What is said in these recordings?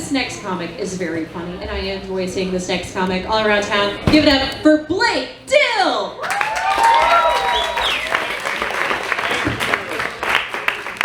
this next comic is very funny, and I enjoy seeing this next comic all around town. Give it up for Blake Dill!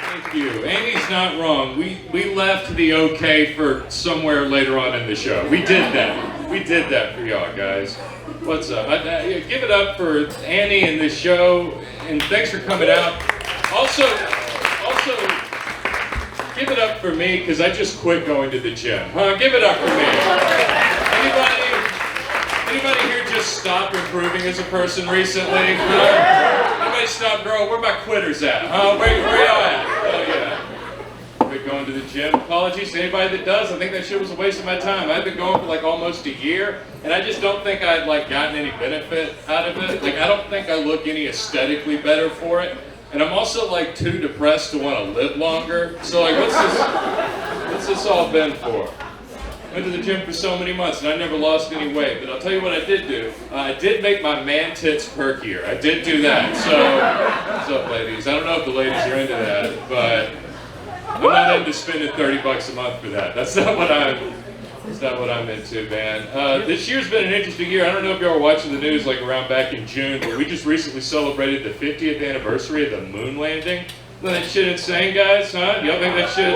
Thank you. Andy's not wrong. We left the okay for somewhere later on in the show. We did that. We did that for y'all, guys. What's up? Give it up for Annie and this show, and thanks for coming out. Also, give it up for me, because I just quit going to the gym. Give it up for me. Anybody here just stopped improving as a person recently? Anybody stop growing? Where my quitters at? Where y'all at? Oh yeah. Quit going to the gym. Apologies to anybody that does. I think that shit was a waste of my time. I've been going for like almost a year, and I just don't think I've like gotten any benefit out of it. Like I don't think I look any aesthetically better for it. And I'm also like too depressed to want to live longer. So like, what's this all been for? Went to the gym for so many months and I never lost any weight. But I'll tell you what I did do. I did make my man tits perkier. I did do that. So, what's up, ladies? I don't know if the ladies are into that, but I'm not into spending $30 a month for that. That's not what I'm into, man. This year's been an interesting year. I don't know if y'all were watching the news like around back in June, but we just recently celebrated the 50th anniversary of the moon landing. Isn't that shit insane, guys? Huh? Y'all think that shit?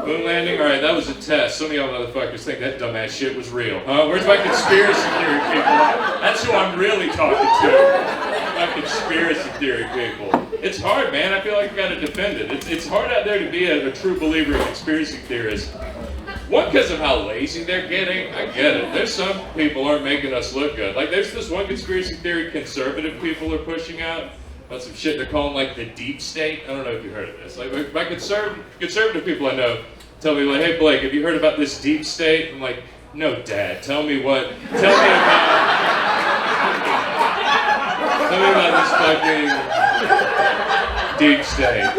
Moon landing? Alright, that was a test. Some of y'all motherfuckers think that dumbass shit was real. Huh? Where's my conspiracy theory people? That's who I'm really talking to. My conspiracy theory people. It's hard, man. I feel like I gotta defend it. It's hard out there to be a true believer in conspiracy theorists. One, because of how lazy they're getting. I get it. There's some people aren't making us look good. Like, there's this one conspiracy theory conservative people are pushing out about some shit they're calling, like, the deep state. I don't know if you heard of this. Like, my conservative people I know tell me, like, hey, Blake, have you heard about this deep state? I'm like, no, Dad. Tell me about this fucking deep state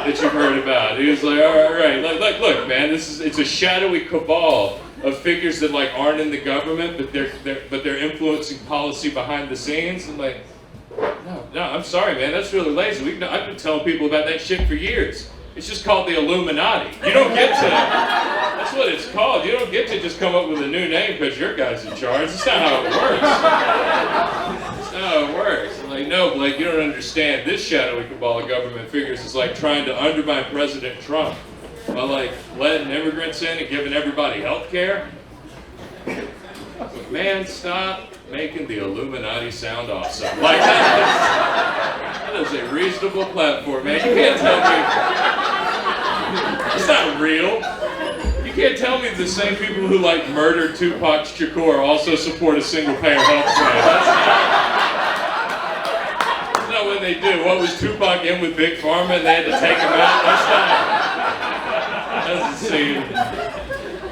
that you've heard about. He was like, all right, look, man, it's a shadowy cabal of figures that like aren't in the government, but they're influencing policy behind the scenes. I'm like, no, I'm sorry, man, that's really lazy. I've been telling people about that shit for years. It's just called the Illuminati. You don't get to, that's what it's called. You don't get to just come up with a new name because your guy's in charge. That's not how it works. That's not how it works. I'm like, no, Blake, you don't understand. This shadowy cabal of government figures is like trying to undermine President Trump by like letting immigrants in and giving everybody health care. Man, stop making the Illuminati sound awesome. Like that is a reasonable platform, man. You can't tell me it's not real. You can't tell me the same people who like murdered Tupac Shakur also support a single-payer health plan. That's not what they do. What was Tupac in with Big Pharma and they had to take him out? That doesn't seem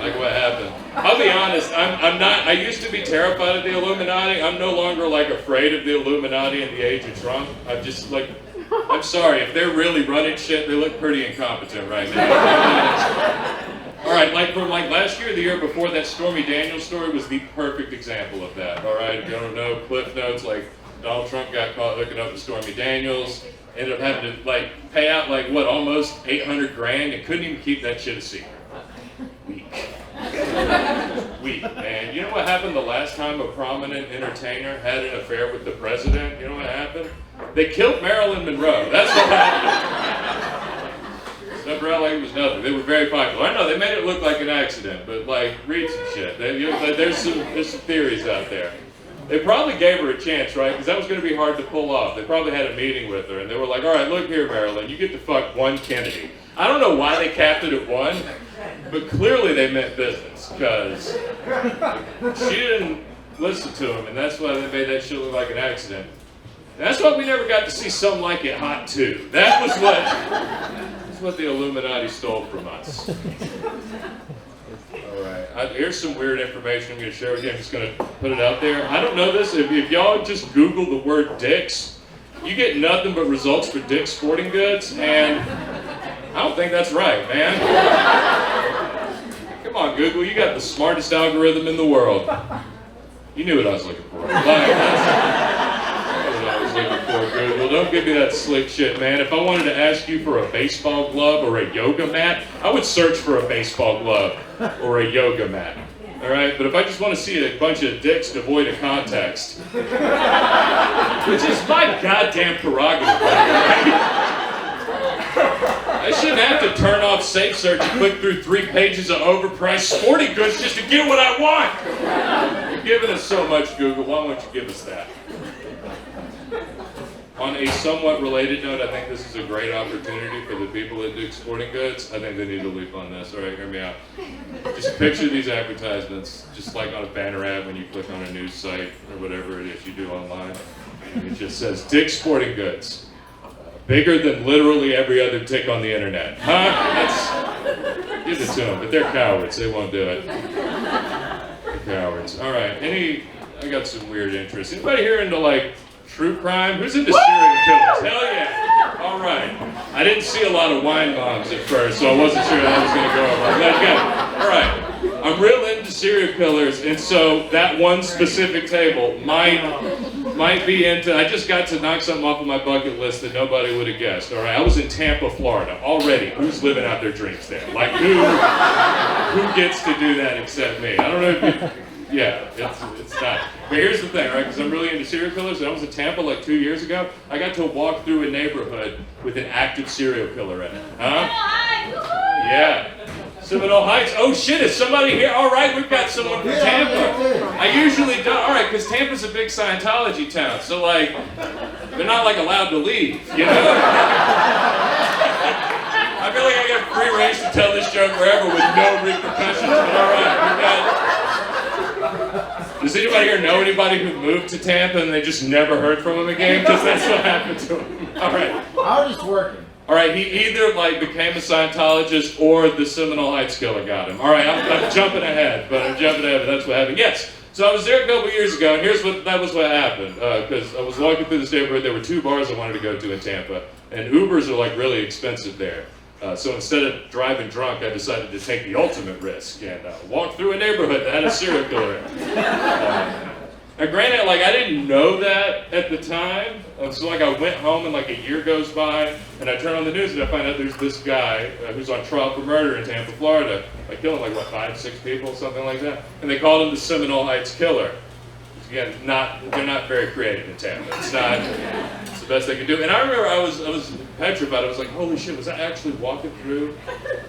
like what happened. I'll be honest, I used to be terrified of the Illuminati. I'm no longer like afraid of the Illuminati in the age of Trump. I'm sorry, if they're really running shit, they look pretty incompetent right now. Alright, like from like last year or the year before, that Stormy Daniels story was the perfect example of that. Alright, if you don't know, Cliff Notes, like Donald Trump got caught hooking up with Stormy Daniels, ended up having to like pay out like what, almost $800,000 and couldn't even keep that shit a secret. Weak, man. You know what happened the last time a prominent entertainer had an affair with the president? You know what happened? They killed Marilyn Monroe. That's what happened. Remember, like it was nothing. They were very popular. I know they made it look like an accident, but like read some shit. There's some theories out there. They probably gave her a chance, right? Because that was going to be hard to pull off. They probably had a meeting with her, and they were like, all right, look here, Marilyn, you get to fuck one Kennedy. I don't know why they capped it at one, but clearly they meant business, because she didn't listen to him, and that's why they made that shit look like an accident. And that's why we never got to see Some Like It Hot 2. That's what the Illuminati stole from us. Alright, here's some weird information I'm going to share with you. I'm just going to put it out there. I don't know this. If y'all just Google the word dicks, you get nothing but results for Dick's Sporting Goods, and I don't think that's right, man. Come on, Google. You got the smartest algorithm in the world. You knew what I was looking for. That's what I was looking for, Google. Dill. Don't give me that slick shit, man. If I wanted to ask you for a baseball glove or a yoga mat, I would search for a baseball glove or a yoga mat. All right, but if I just want to see a bunch of dicks devoid of context, which is my goddamn prerogative, I shouldn't have to turn off Safe Search and click through 3 pages of overpriced sporting goods just to get what I want. You're giving us so much, Google. Why won't you give us that? On a somewhat related note, I think this is a great opportunity for the people that do sporting goods. I think they need to leap on this. All right, hear me out. Just picture these advertisements, just like on a banner ad when you click on a news site or whatever it is you do online. It just says, Dick's Sporting Goods. Bigger than literally every other tick on the internet. Huh? Give it to them, but they're cowards. They won't do it. They're cowards. All right, I got some weird interests. Anybody here into like true crime? Who's into serial killers? Hell yeah. All right. I didn't see a lot of wine bombs at first, so I wasn't sure that was going to go over. I'm glad you got it. All right. I'm real into serial killers, and so that one specific table might be into. I just got to knock something off of my bucket list that nobody would have guessed. All right. I was in Tampa, Florida. Already, who's living out their dreams there? Like who gets to do that except me? I don't know if you. Yeah, it's not. But here's the thing, right? Because I'm really into serial killers, and I was in Tampa like 2 years ago. I got to walk through a neighborhood with an active serial killer in it. Huh? Yeah. Seminole Heights. Oh shit, is somebody here? All right, we've got someone from Tampa. I usually don't. All right, because Tampa's a big Scientology town, so like, they're not like allowed to leave, you know? I feel like I got free range to tell this joke wherever with no repercussions, but all right, we got. Does anybody here know anybody who moved to Tampa and they just never heard from him again? Because that's what happened to him. All right. I was just working. All right, he either like became a Scientologist or the Seminole Heights killer got him. All right, I'm jumping ahead, but that's what happened. Yes, so I was there a couple years ago, and that was what happened. Because I was walking through this neighborhood, there were 2 bars I wanted to go to in Tampa, and Ubers are like really expensive there. So instead of driving drunk, I decided to take the ultimate risk and walk through a neighborhood that had a serial killer in it. Now granted, like I didn't know that at the time, so like I went home and like a year goes by, and I turn on the news and I find out there's this guy who's on trial for murder in Tampa, Florida, like killing like what 5, 6 people, something like that, and they called him the Seminole Heights Killer. Again, they're not very creative in Tampa. It's the best they could do. And I remember I was petrified. I was like, holy shit, was I actually walking through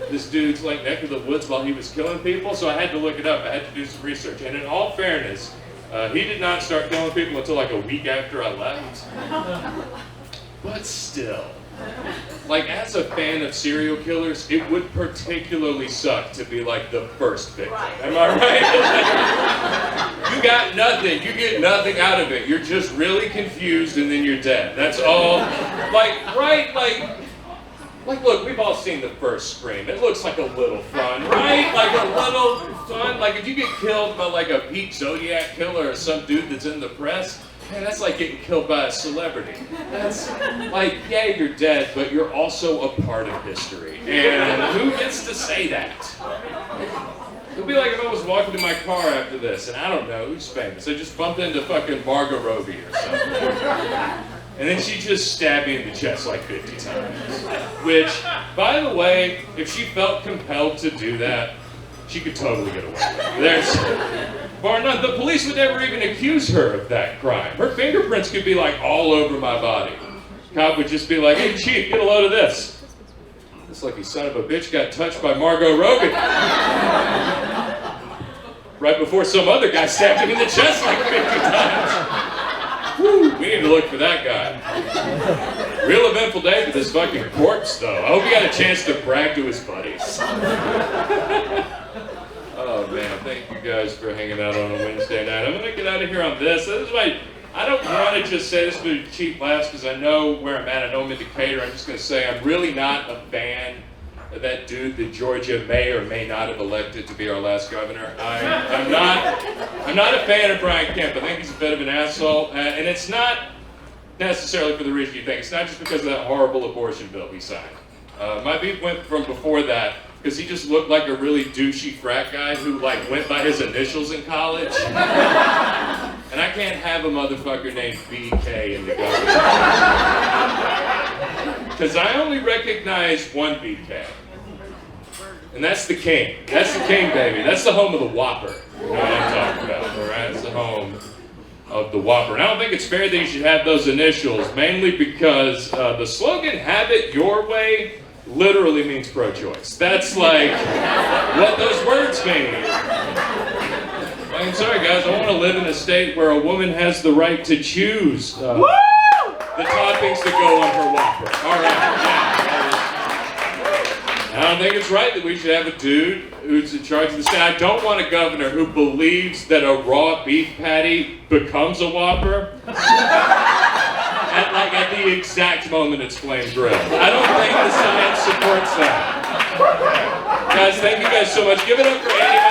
this dude's like neck of the woods while he was killing people? So I had to look it up. I had to do some research. And in all fairness, he did not start killing people until like a week after I left. But still, like as a fan of serial killers, it would particularly suck to be like the first victim. Am I right? You got nothing. You get nothing out of it. You're just really confused and then you're dead. That's all. Like, right? Like, look, we've all seen the first Scream. It looks like a little fun, right? Like a little fun. Like if you get killed by like a Pete Zodiac killer or some dude that's in the press, man, that's like getting killed by a celebrity. That's like, yeah, you're dead, but you're also a part of history. And who gets to say that? It'd be like if I was walking to my car after this, and I don't know who's famous. I just bumped into fucking Margot Robbie or something. And then she just stabbed me in the chest like 50 times. Which, by the way, if she felt compelled to do that, she could totally get away with it. Bar none. The police would never even accuse her of that crime. Her fingerprints could be like all over my body. Cop would just be like, hey chief, get a load of this. This lucky son of a bitch got touched by Margot Robbie. Right before some other guy stabbed him in the chest like 50 times. Woo, we need to look for that guy. Real eventful day for this fucking corpse though. I hope he got a chance to brag to his buddies. Oh man, thank you guys for hanging out on a Wednesday night. I'm gonna get out of here on this. I don't want to just say this for cheap laughs because I know where I'm at. I know I'm in Decatur. I'm just gonna say I'm really not a fan of that dude that Georgia may or may not have elected to be our last governor. I'm not a fan of Brian Kemp. I think he's a bit of an asshole, and it's not necessarily for the reason you think. It's not just because of that horrible abortion bill he signed. My beef went from before that. Because he just looked like a really douchey frat guy who like went by his initials in college. And I can't have a motherfucker named BK in the government. Because I only recognize one BK. And that's the king. That's the king, baby. That's the home of the Whopper. You know what I'm talking about, all right? It's the home of the Whopper. And I don't think it's fair that you should have those initials, mainly because the slogan, have it your way, literally means pro-choice. That's like what those words mean. I'm sorry, guys. I want to live in a state where a woman has the right to choose the toppings that go on her Whopper. All right. Yeah. I don't think it's right that we should have a dude who's in charge of the state. I don't want a governor who believes that a raw beef patty becomes a Whopper at the exact moment it's flame grilled. I don't think the science supports that. Guys, thank you guys so much. Give it up for Andy.